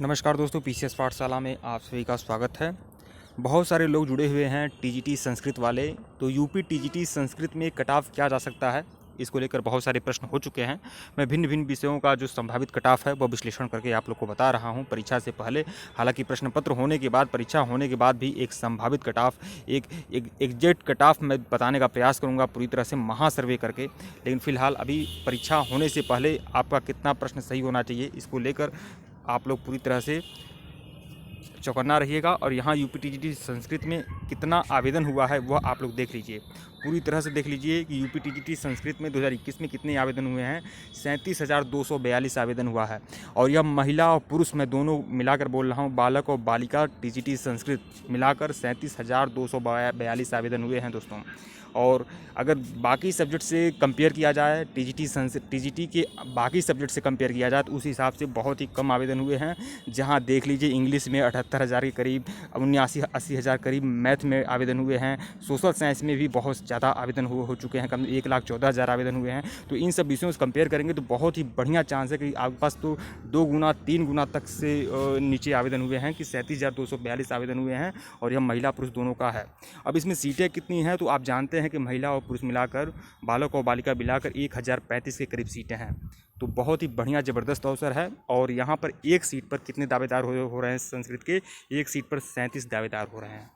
नमस्कार दोस्तों, पीसीएस पाठशाला में आप सभी का स्वागत है। बहुत सारे लोग जुड़े हुए हैं टीजीटी संस्कृत वाले। तो यूपी टीजीटी संस्कृत में कट ऑफ क्या जा सकता है, इसको लेकर बहुत सारे प्रश्न हो चुके हैं। मैं भिन्न भिन्न विषयों का जो संभावित कट ऑफ है वह विश्लेषण करके आप लोग को बता रहा हूं परीक्षा से पहले। हालांकि प्रश्न पत्र होने के बाद, परीक्षा होने के बाद भी एक संभावित कट ऑफ, एक एग्जैक्ट कट ऑफ मैं बताने का प्रयास करूंगा पूरी तरह से महासर्वे करके। लेकिन फिलहाल अभी परीक्षा होने से पहले आपका कितना प्रश्न सही होना चाहिए, इसको लेकर आप लोग पूरी तरह से चौकन्ना रहिएगा। और यहाँ यूपीटीजीटी संस्कृत में कितना आवेदन हुआ है वह आप लोग देख लीजिए, पूरी तरह से देख लीजिए कि यूपीटीजीटी संस्कृत में 2021 में कितने आवेदन हुए हैं। 37,242 आवेदन हुआ है। और यह महिला और पुरुष मैं दोनों मिलाकर बोल रहा हूँ, बालक और बालिका टीजीटी संस्कृत मिलाकर 37,242 आवेदन हुए हैं दोस्तों। और अगर बाकी सब्जेक्ट से कंपेयर किया जाए, टीजीटी के बाकी सब्जेक्ट से कंपेयर किया जाए तो उस हिसाब से बहुत ही कम आवेदन हुए हैं। जहां देख लीजिए इंग्लिश में 78,000 के करीब, 79-80 हज़ार करीब मैथ में आवेदन हुए हैं। सोशल साइंस में भी बहुत ज़्यादा आवेदन हो चुके हैं, कम 1,14,000 आवेदन हुए हैं। तो इन सब विषयों से कंपेयर करेंगे तो बहुत ही बढ़िया चांस है कि आपके पास तो 2 गुना 3 गुना तक से नीचे आवेदन हुए हैं, कि 37,242 आवेदन हुए हैं। और यह महिला पुरुष दोनों का है। अब इसमें सीटें कितनी हैं तो आप जानते हैं कि महिला और पुरुष मिलाकर, बालक और बालिका मिलाकर 1,035 के करीब सीटें हैं। तो बहुत ही बढ़िया ज़बरदस्त अवसर है। और यहाँ पर एक सीट पर कितने दावेदार हो रहे हैं संस्कृत के, एक सीट पर 37 दावेदार हो रहे हैं।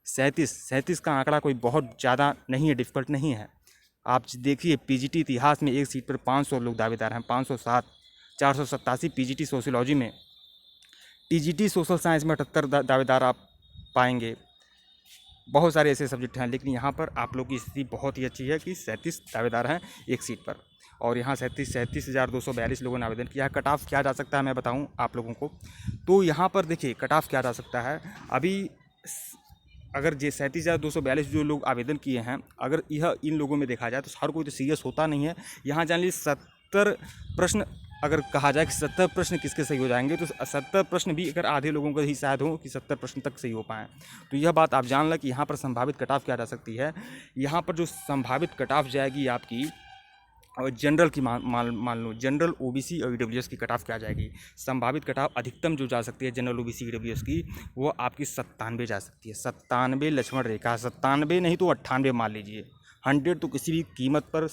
37 का आंकड़ा कोई बहुत ज़्यादा नहीं है, डिफ़िकल्ट नहीं है। आप देखिए पीजीटी इतिहास में एक सीट पर 500 लोग दावेदार हैं, 507, 487 पीजीटी सोशियोलॉजी में, टीजीटी सोशल साइंस में 78 दावेदार आप पाएंगे। बहुत सारे ऐसे सब्जेक्ट हैं, लेकिन यहाँ पर आप लोग की स्थिति बहुत ही अच्छी है कि 37 दावेदार हैं एक सीट पर। और यहाँ 37,242 लोगों ने आवेदन किया है। कट ऑफ क्या जा सकता है मैं बताऊँ आप लोगों को। तो यहाँ पर देखिए कट ऑफ क्या जा सकता है। अभी अगर 37,242 जो लोग आवेदन किए हैं, अगर यह इन लोगों में देखा जाए तो हर कोई तो सीरियस होता नहीं है। यहाँ जान लीजिए 70 प्रश्न, अगर कहा जाए कि 70 प्रश्न किसके सही हो जाएंगे तो 70 प्रश्न भी अगर आधे लोगों को ही शायद हो कि 70 प्रश्न तक सही हो पाएँ। तो यह बात आप जान लें कि यहाँ पर संभावित कट ऑफ क्या जा सकती है। यहाँ पर जो संभावित कट ऑफ जाएगी आपकी, और जनरल की मान लो जनरल ओबीसी और ईडब्ल्यूएस की कट ऑफ क्या जाएगी। संभावित कट ऑफ अधिकतम जो जा सकती है जनरल ओबीसी ईडब्ल्यूएस की, वो आपकी 97 जा सकती है। 97 लक्ष्मण रेखा, 97 नहीं तो 98 मान लीजिए। 100 तो किसी भी कीमत पर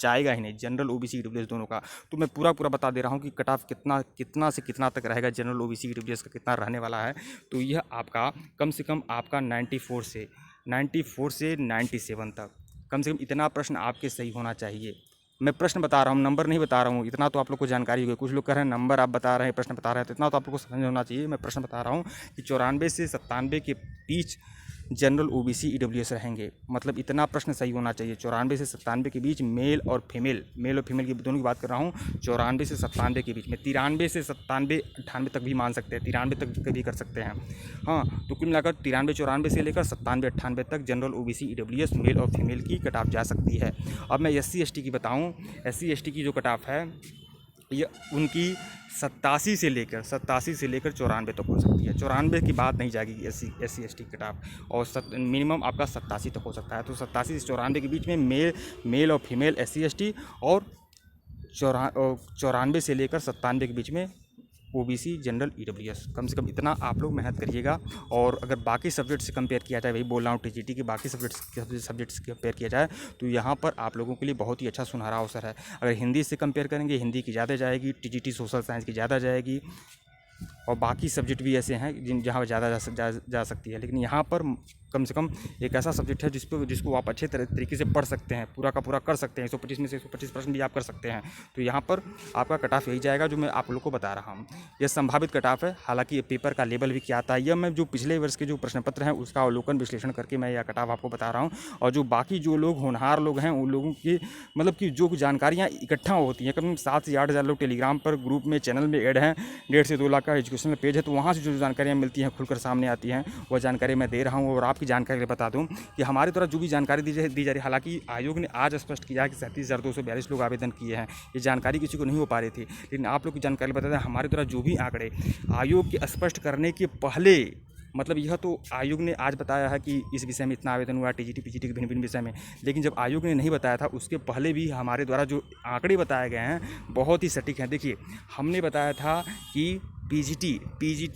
जाएगा ही नहीं, जनरल ओबीसी ईडब्ल्यूएस दोनों का। तो मैं पूरा बता दे रहा हूँ कि कट ऑफ कितना से कितना तक रहेगा, जनरल ओबीसी ईडब्ल्यूएस का कितना रहने वाला है। तो यह आपका कम से कम आपका 94 से 97 तक कम से कम इतना प्रश्न आपके सही होना चाहिए। मैं प्रश्न बता रहा हूँ, नंबर नहीं बता रहा हूँ। इतना तो आप लोग को जानकारी होगी। कुछ लोग कह रहे हैं नंबर आप बता रहे हैं, प्रश्न बता रहे हैं, तो इतना तो आप लोग को समझ होना चाहिए। मैं प्रश्न बता रहा हूँ कि 94 से 97 के बीच जनरल ओबीसी ईडब्ल्यूएस रहेंगे। मतलब इतना प्रश्न सही होना चाहिए। 94 से 97 के बीच मेल और फीमेल की दोनों की बात कर रहा हूँ। 94 से 97 के बीच में, 93 से 97, 98 तक भी मान सकते हैं, 93 तक भी कर सकते हैं। हाँ, तो कुल मिलाकर 93-94 से लेकर 97-98 तक जनरल ओबीसी ईडब्ल्यूएस मेल और फीमेल की कट ऑफ जा सकती है। अब मैं SC ST की बताऊँ। SC ST की जो कट ऑफ है ये उनकी 87 से लेकर 94 तक हो सकती है। 94 की बात नहीं जाएगी SC ST कट ऑफ, और मिनिमम आपका 87 तक हो सकता है। तो 87 से 94 के बीच में मेल और फीमेल SC ST, और 94 से लेकर 97 के बीच में ओबीसी जनरल ईडब्ल्यूएस। कम से कम इतना आप लोग मेहनत करिएगा। और अगर बाकी सब्जेक्ट से कंपेयर किया जाए, वही बोल रहा हूँ टीजीटी के बाकी सब्जेक्ट से कंपेयर किया जाए तो यहाँ पर आप लोगों के लिए बहुत ही अच्छा सुनहरा अवसर है। अगर हिंदी से कंपेयर करेंगे, हिंदी की ज़्यादा जाएगी, टीजीटी सोशल साइंस की ज़्यादा जाएगी, और बाकी सब्जेक्ट भी ऐसे हैं जहाँ ज़्यादा जा सकती है। लेकिन यहाँ पर कम से कम एक ऐसा सब्जेक्ट है जिसको आप अच्छे तरीके से पढ़ सकते हैं, पूरा का पूरा कर सकते हैं। 125 में से 125 प्रश्न भी आप कर सकते हैं। तो यहाँ पर आपका कट ऑफ यही जाएगा जो मैं आप लोग को बता रहा हूँ। यह संभावित कट ऑफ है। हालांकि ये पेपर का लेवल भी क्या आता है, यह मैं जो पिछले वर्ष के जो प्रश्न पत्र हैं उसका अवलोकन विश्लेषण करके मैं यह कट ऑफ आपको बता रहा हूँ। और जो बाकी जो लोग होनहार लोग हैं उन लोगों की मतलब कि जो जानकारियाँ इकट्ठा होती हैं, कम 7 से 8 हज़ार लोग टेलीग्राम पर ग्रुप में चैनल में ऐड हैं, 1.5 से 2 लाख का एजुकेशनल पेज है। तो वहाँ से जो जानकारियाँ मिलती हैं खुलकर सामने आती हैं, वह जानकारी मैं दे रहा हूँ। और आपकी जानकारी बता दूँ कि हमारे द्वारा जो भी जानकारी दी जा रही है, हालांकि आयोग ने आज स्पष्ट किया है कि 37,242 लोग आवेदन किए हैं। ये जानकारी किसी को नहीं हो पा रही थी, लेकिन आप लोग की जानकारी बता दें, हमारे द्वारा जो भी आंकड़े आयोग के स्पष्ट करने के पहले, मतलब यह तो आयोग ने आज बताया है कि इस विषय में इतना आवेदन हुआ, टीजीटी पीजीटी के भिन्न विषय में, लेकिन जब आयोग ने नहीं बताया था उसके पहले भी हमारे द्वारा जो आंकड़े बताए गए हैं बहुत ही सटीक हैं। देखिए, हमने बताया था कि पीजीटी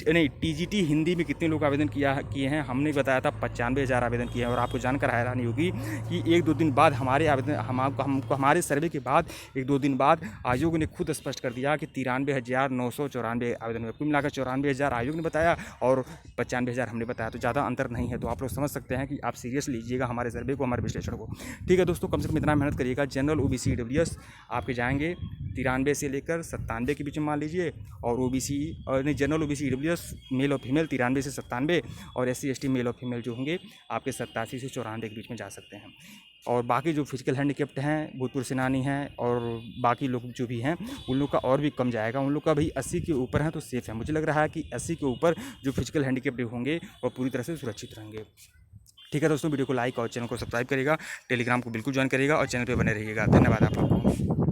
नहीं टीजीटी हिंदी में कितने लोग आवेदन किए हैं, हमने बताया था 95,000 आवेदन किए हैं। और आपको जानकर हैरानी होगी कि 1-2 दिन बाद हमारे आवेदन हमको हमारे सर्वे के बाद 1-2 दिन बाद आयोग ने खुद स्पष्ट कर दिया कि 93,994 आवेदन हुए। कुल मिलाकर 94,000 आयोग ने बताया और 95,000 हमने बताया, तो ज़्यादा अंतर नहीं है। तो आप लोग समझ सकते हैं कि आप सीरियस लीजिएगा हमारे सर्वे को, हमारे विश्लेषण को। ठीक है दोस्तों, कम से कम इतना मेहनत करिएगा। जनरल ओबीसी ईडब्ल्यूएस आपके जाएंगे 93 से लेकर 97 के बीच में मान लीजिए, और ओबीसी और नहीं जनरल ओबीसी ईडब्ल्यूएस मेल और फीमेल 93 से 97, और एससी एसटी मेल और फीमेल जो होंगे आपके 87 से 94 के बीच में जा सकते हैं। और बाकी जो फिजिकल हैंडीकैप्ड हैं, भूतपूर्व सेनानी हैं और बाकी लोग जो भी हैं, उन लोग का और भी कम जाएगा। उन लोग का भी 80 के ऊपर है तो सेफ़ है। मुझे लग रहा है कि 80 के ऊपर जो फिजिकल हैंडीकैप्ड होंगे वो पूरी तरह से सुरक्षित रहेंगे। ठीक है दोस्तों, वीडियो को लाइक और चैनल को सब्सक्राइब करिएगा, टेलीग्राम को बिल्कुल ज्वाइन करिएगा और चैनल पे बने रहिएगा। धन्यवाद आप लोगों को।